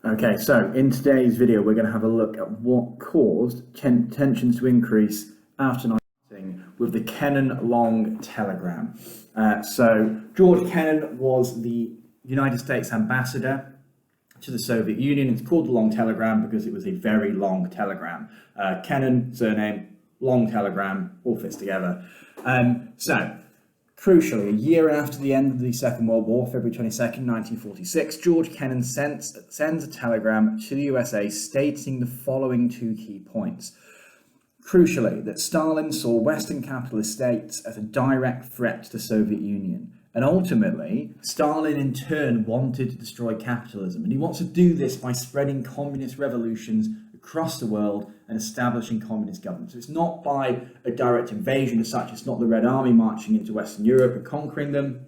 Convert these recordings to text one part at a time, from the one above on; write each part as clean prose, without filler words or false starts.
Okay, so in today's video, we're going to have a look at what caused tensions to increase after 19 with the Kennan-Long telegram. So George Kennan was the United States ambassador to the Soviet Union. It's called the Long Telegram because it was a very long telegram. Kennan, surname, Long Telegram, all fits together. Crucially, a year after the end of the Second World War, February 22nd, 1946, George Kennan sends a telegram to the USA stating the following two key points. Crucially, that Stalin saw Western capitalist states as a direct threat to the Soviet Union. And ultimately, Stalin in turn wanted to destroy capitalism. And he wants to do this by spreading communist revolutions across the world and establishing communist governments. So it's not by a direct invasion as such. It's not the Red Army marching into Western Europe and conquering them.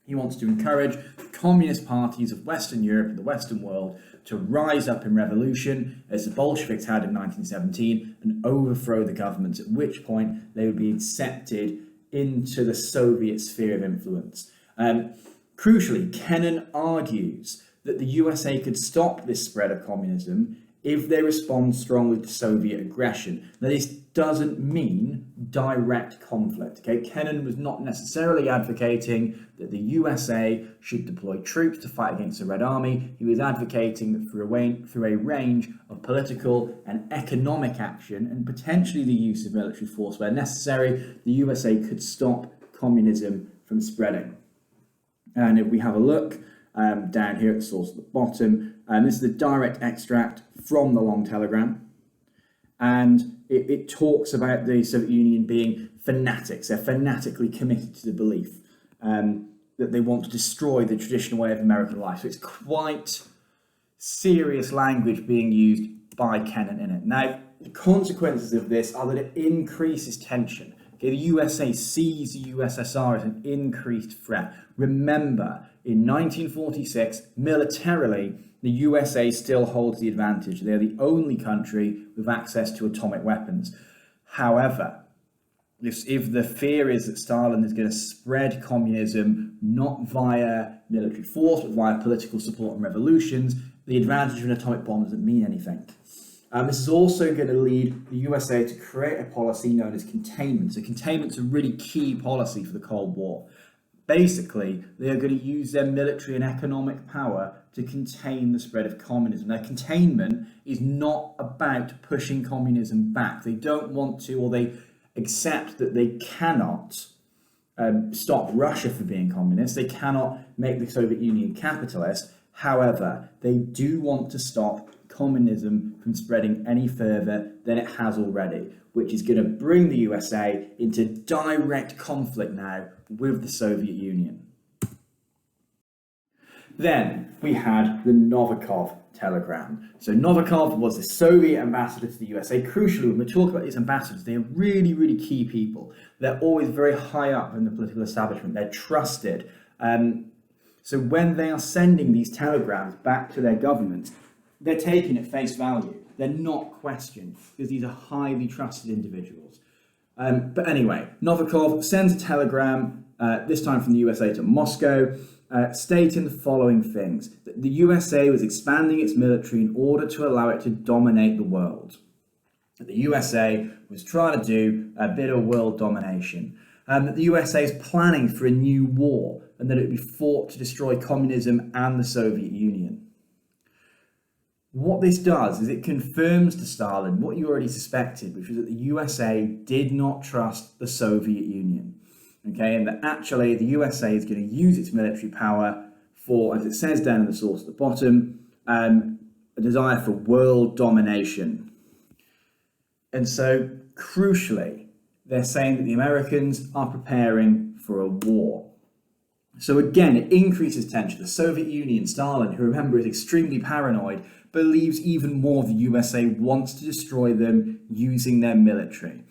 He wants to encourage the communist parties of Western Europe and the Western world to rise up in revolution, as the Bolsheviks had in 1917, and overthrow the governments, at which point they would be accepted into the Soviet sphere of influence. Crucially, Kennan argues that the USA could stop this spread of communism if they respond strongly to Soviet aggression. Now, this doesn't mean direct conflict. Okay, Kennan was not necessarily advocating that the USA should deploy troops to fight against the Red Army. He was advocating that through a range of political and economic action, and potentially the use of military force where necessary, the USA could stop communism from spreading. And if we have a look down here at the source at the bottom, this is a direct extract from the Long Telegram, and it talks about the Soviet Union being fanatics. They're fanatically committed to the belief that they want to destroy the traditional way of American life. So it's quite serious language being used by Kennan in it. Now, the consequences of this are that it increases tension. Okay, the USA sees the USSR as an increased threat. Remember, in 1946, militarily, the USA still holds the advantage. They're the only country with access to atomic weapons. However, if the fear is that Stalin is going to spread communism not via military force, but via political support and revolutions, the advantage of an atomic bomb doesn't mean anything. This is also going to lead the USA to create a policy known as containment. So containment's a really key policy for the Cold War. Basically, they are going to use their military and economic power to contain the spread of communism. Now, containment is not about pushing communism back. They don't want to, or they accept that they cannot stop Russia from being communist. They cannot make the Soviet Union capitalist. However, they do want to stop communism from spreading any further than it has already, which is going to bring the USA into direct conflict now with the Soviet Union. Then we had the Novikov telegram. So Novikov was the Soviet ambassador to the USA. Crucially, when we talk about these ambassadors, they are really, really key people. They're always very high up in the political establishment. They're trusted. So when they are sending these telegrams back to their governments, they're taken at face value. They're not questioned because these are highly trusted individuals. But anyway, Novikov sends a telegram, this time from the USA to Moscow, stating the following things: that the USA was expanding its military in order to allow it to dominate the world. That the USA was trying to do a bit of world domination. That the USA is planning for a new war and that it would be fought to destroy communism and the Soviet Union. What this does is it confirms to Stalin what you already suspected, which was that the USA did not trust the Soviet Union. Okay, and that actually the USA is going to use its military power for, as it says down in the source at the bottom, a desire for world domination. And so, crucially, they're saying that the Americans are preparing for a war. So again, it increases tension. The Soviet Union, Stalin, who remember is extremely paranoid, believes even more the USA wants to destroy them using their military.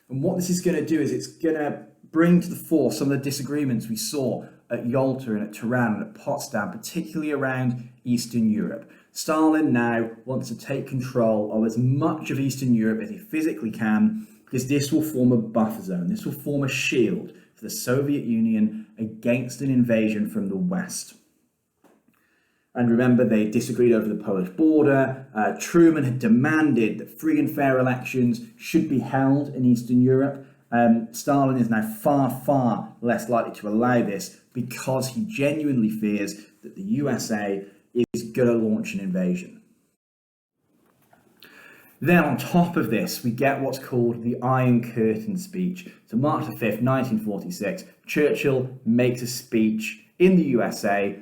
And what this is going to do is it's going to bring to the fore some of the disagreements we saw at Yalta and at Tehran and at Potsdam, particularly around Eastern Europe. Stalin now wants to take control of as much of Eastern Europe as he physically can, because this will form a buffer zone. This will form a shield for the Soviet Union against an invasion from the West. And remember, they disagreed over the Polish border. Truman had demanded that free and fair elections should be held in Eastern Europe. Stalin is now far, far less likely to allow this because he genuinely fears that the USA is going to launch an invasion. Then on top of this, we get what's called the Iron Curtain speech. So March the 5th, 1946, Churchill makes a speech in the USA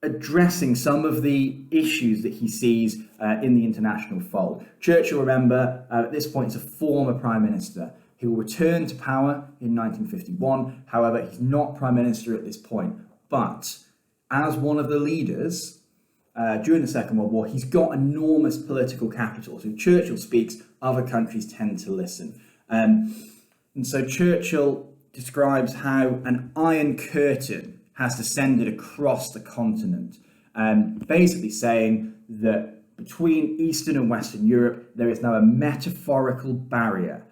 addressing some of the issues that he sees in the international fold. Churchill, remember, at this point is a former prime minister. He will return to power in 1951. However, he's not prime minister at this point. But as one of the leaders during the Second World War, he's got enormous political capital. So if Churchill speaks, other countries tend to listen. And so Churchill describes how an iron curtain has descended across the continent, basically saying that between Eastern and Western Europe, there is now a metaphorical barrier.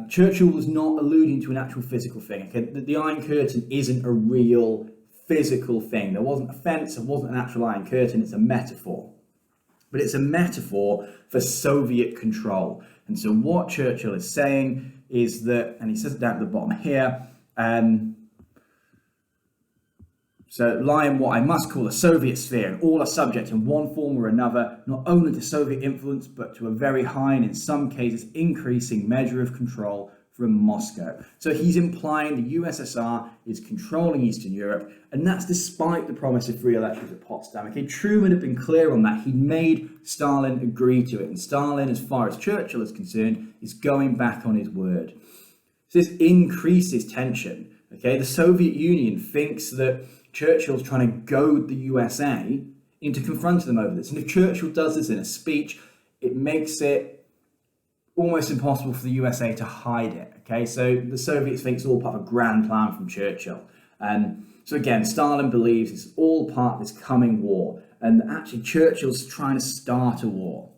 Churchill was not alluding to an actual physical thing. Okay? The Iron Curtain isn't a real physical thing. There wasn't a fence, there wasn't an actual Iron Curtain, it's a metaphor. But it's a metaphor for Soviet control. And so what Churchill is saying is that, and he says it down at the bottom here, so lie in what I must call a Soviet sphere, and all are subject in one form or another, not only to Soviet influence, but to a very high and in some cases increasing measure of control from Moscow. So he's implying the USSR is controlling Eastern Europe, and that's despite the promise of free elections at Potsdam. Okay, Truman had been clear on that. He made Stalin agree to it, and Stalin, as far as Churchill is concerned, is going back on his word. So this increases tension. Okay, the Soviet Union thinks that Churchill's trying to goad the USA into confronting them over this. And if Churchill does this in a speech, it makes it almost impossible for the USA to hide it. Okay, so the Soviets think it's all part of a grand plan from Churchill. So again, Stalin believes it's all part of this coming war. And actually, Churchill's trying to start a war.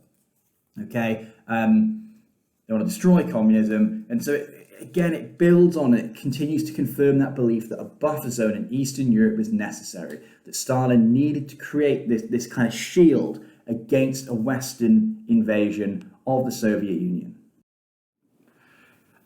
Okay, they want to destroy communism. And so again, it builds on it, continues to confirm that belief that a buffer zone in Eastern Europe is necessary, that Stalin needed to create this kind of shield against a Western invasion of the Soviet Union.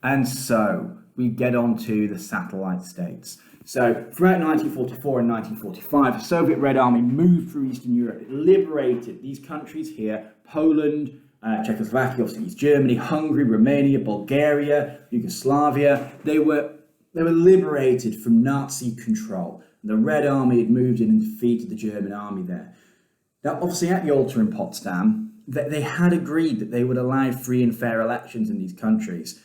And so we get on to the satellite states. So throughout 1944 and 1945, the Soviet Red Army moved through Eastern Europe. It liberated these countries here, Poland, Czechoslovakia, obviously East Germany, Hungary, Romania, Bulgaria, Yugoslavia. They were liberated from Nazi control. The Red Army had moved in and defeated the German army there. Now, obviously at Yalta and Potsdam, they had agreed that they would allow free and fair elections in these countries.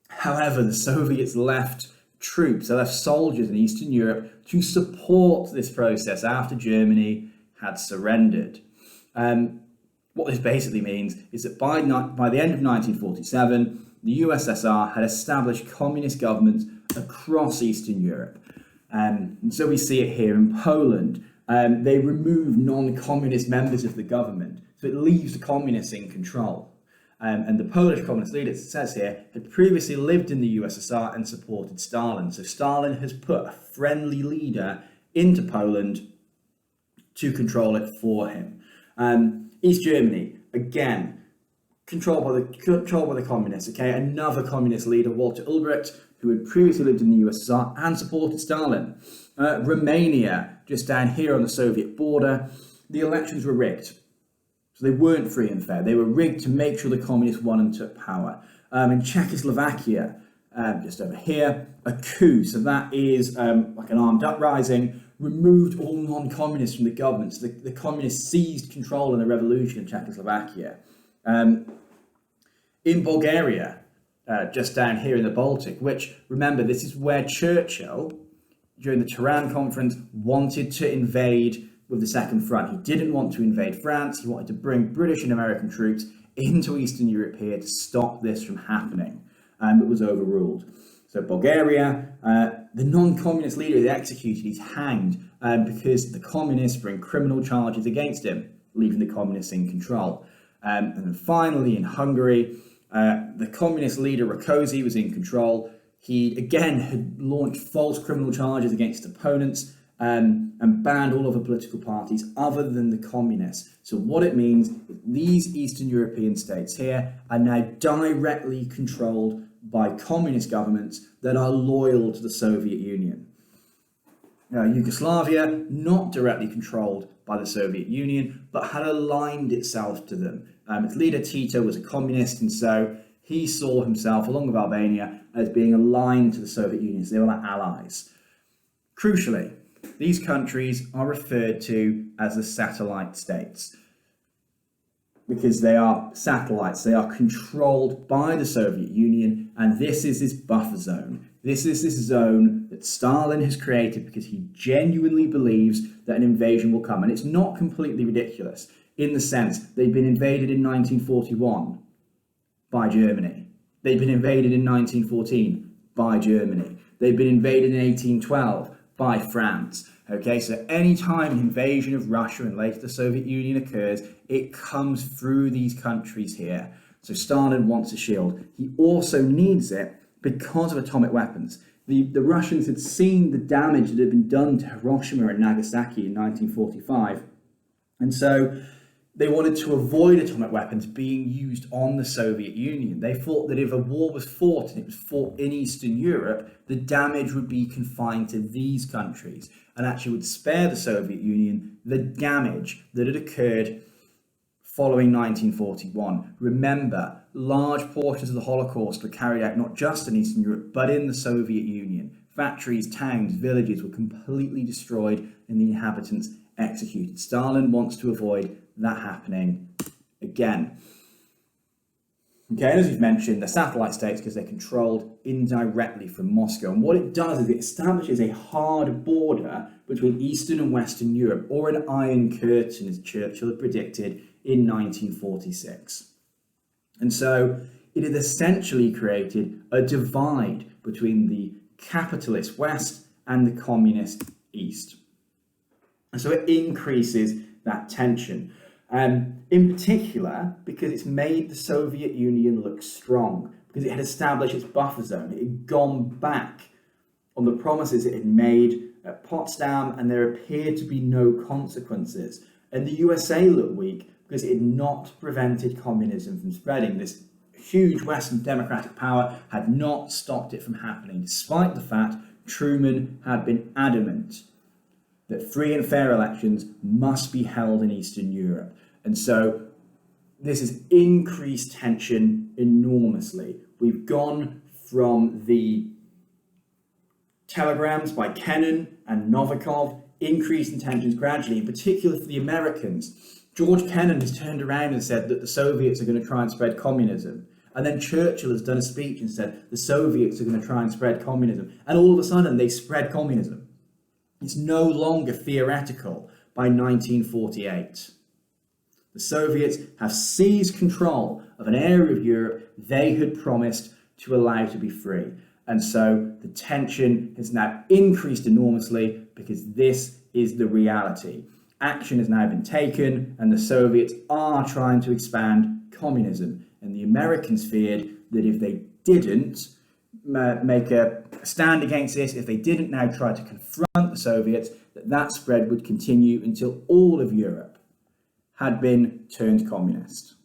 However, the Soviets left troops, they left soldiers in Eastern Europe to support this process after Germany had surrendered. What this basically means is that by the end of 1947, the USSR had established communist governments across Eastern Europe. And so we see it here in Poland. They remove non-communist members of the government, so it leaves the communists in control. And the Polish communist leader, it says here, had previously lived in the USSR and supported Stalin. So Stalin has put a friendly leader into Poland to control it for him. East Germany, again, controlled by the communists. Okay, another communist leader, Walter Ulbricht, who had previously lived in the USSR and supported Stalin. Romania, just down here on the Soviet border, the elections were rigged. So they weren't free and fair. They were rigged to make sure the communists won and took power. In Czechoslovakia, just over here, a coup. So that is like an armed uprising, removed all non-communists from the government. So the communists seized control in the revolution in Czechoslovakia. In Bulgaria, just down here in the Baltic, which, remember, this is where Churchill, during the Tehran conference, wanted to invade with the Second Front. He didn't want to invade France. He wanted to bring British and American troops into Eastern Europe here to stop this from happening. It was overruled. So Bulgaria, the non-communist leader is executed. He's hanged because the communists bring criminal charges against him, leaving the communists in control. And then finally, in Hungary, the communist leader Rákosi was in control. He again had launched false criminal charges against opponents, and banned all other political parties other than the communists. So what it means is these Eastern European states here are now directly controlled by communist governments that are loyal to the Soviet Union. Yugoslavia, not directly controlled by the Soviet Union, but had aligned itself to them. Its leader Tito was a communist, and so he saw himself, along with Albania, as being aligned to the Soviet Union. So they were like allies. Crucially, these countries are referred to as the satellite states because they are satellites. They are controlled by the Soviet Union, and this is this buffer zone. This is this zone that Stalin has created because he genuinely believes that an invasion will come. And it's not completely ridiculous in the sense they've been invaded in 1941 by Germany. They've been invaded in 1914 by Germany. They've been invaded in 1812 by France. Okay, so any time an invasion of Russia and later the Soviet Union occurs, it comes through these countries here. So Stalin wants a shield. He also needs it because of atomic weapons. The Russians had seen the damage that had been done to Hiroshima and Nagasaki in 1945. And so they wanted to avoid atomic weapons being used on the Soviet Union. They thought that if a war was fought and it was fought in Eastern Europe, the damage would be confined to these countries and actually would spare the Soviet Union the damage that had occurred following 1941. Remember, large portions of the Holocaust were carried out not just in Eastern Europe, but in the Soviet Union. Factories, towns, villages were completely destroyed and the inhabitants executed. Stalin wants to avoid that happening again. Okay, and as we've mentioned, they're satellite states because they're controlled indirectly from Moscow. And what it does is it establishes a hard border between Eastern and Western Europe, or an Iron Curtain, as Churchill had predicted in 1946. And so it has essentially created a divide between the capitalist West and the communist East. And so it increases that tension. In particular, because it's made the Soviet Union look strong, because it had established its buffer zone. It had gone back on the promises it had made at Potsdam, and there appeared to be no consequences. And the USA looked weak because it had not prevented communism from spreading. This huge Western democratic power had not stopped it from happening, despite the fact Truman had been adamant that free and fair elections must be held in Eastern Europe. And so this has increased tension enormously. We've gone from the telegrams by Kennan and Novikov, increasing tensions gradually, in particular for the Americans. George Kennan has turned around and said that the Soviets are going to try and spread communism. And then Churchill has done a speech and said the Soviets are going to try and spread communism. And all of a sudden they spread communism. It's no longer theoretical by 1948. The Soviets have seized control of an area of Europe they had promised to allow to be free. And so the tension has now increased enormously because this is the reality. Action has now been taken and the Soviets are trying to expand communism. And the Americans feared that if they didn't make a stand against this, if they didn't now try to confront the Soviets, that spread would continue until all of Europe had been turned communist.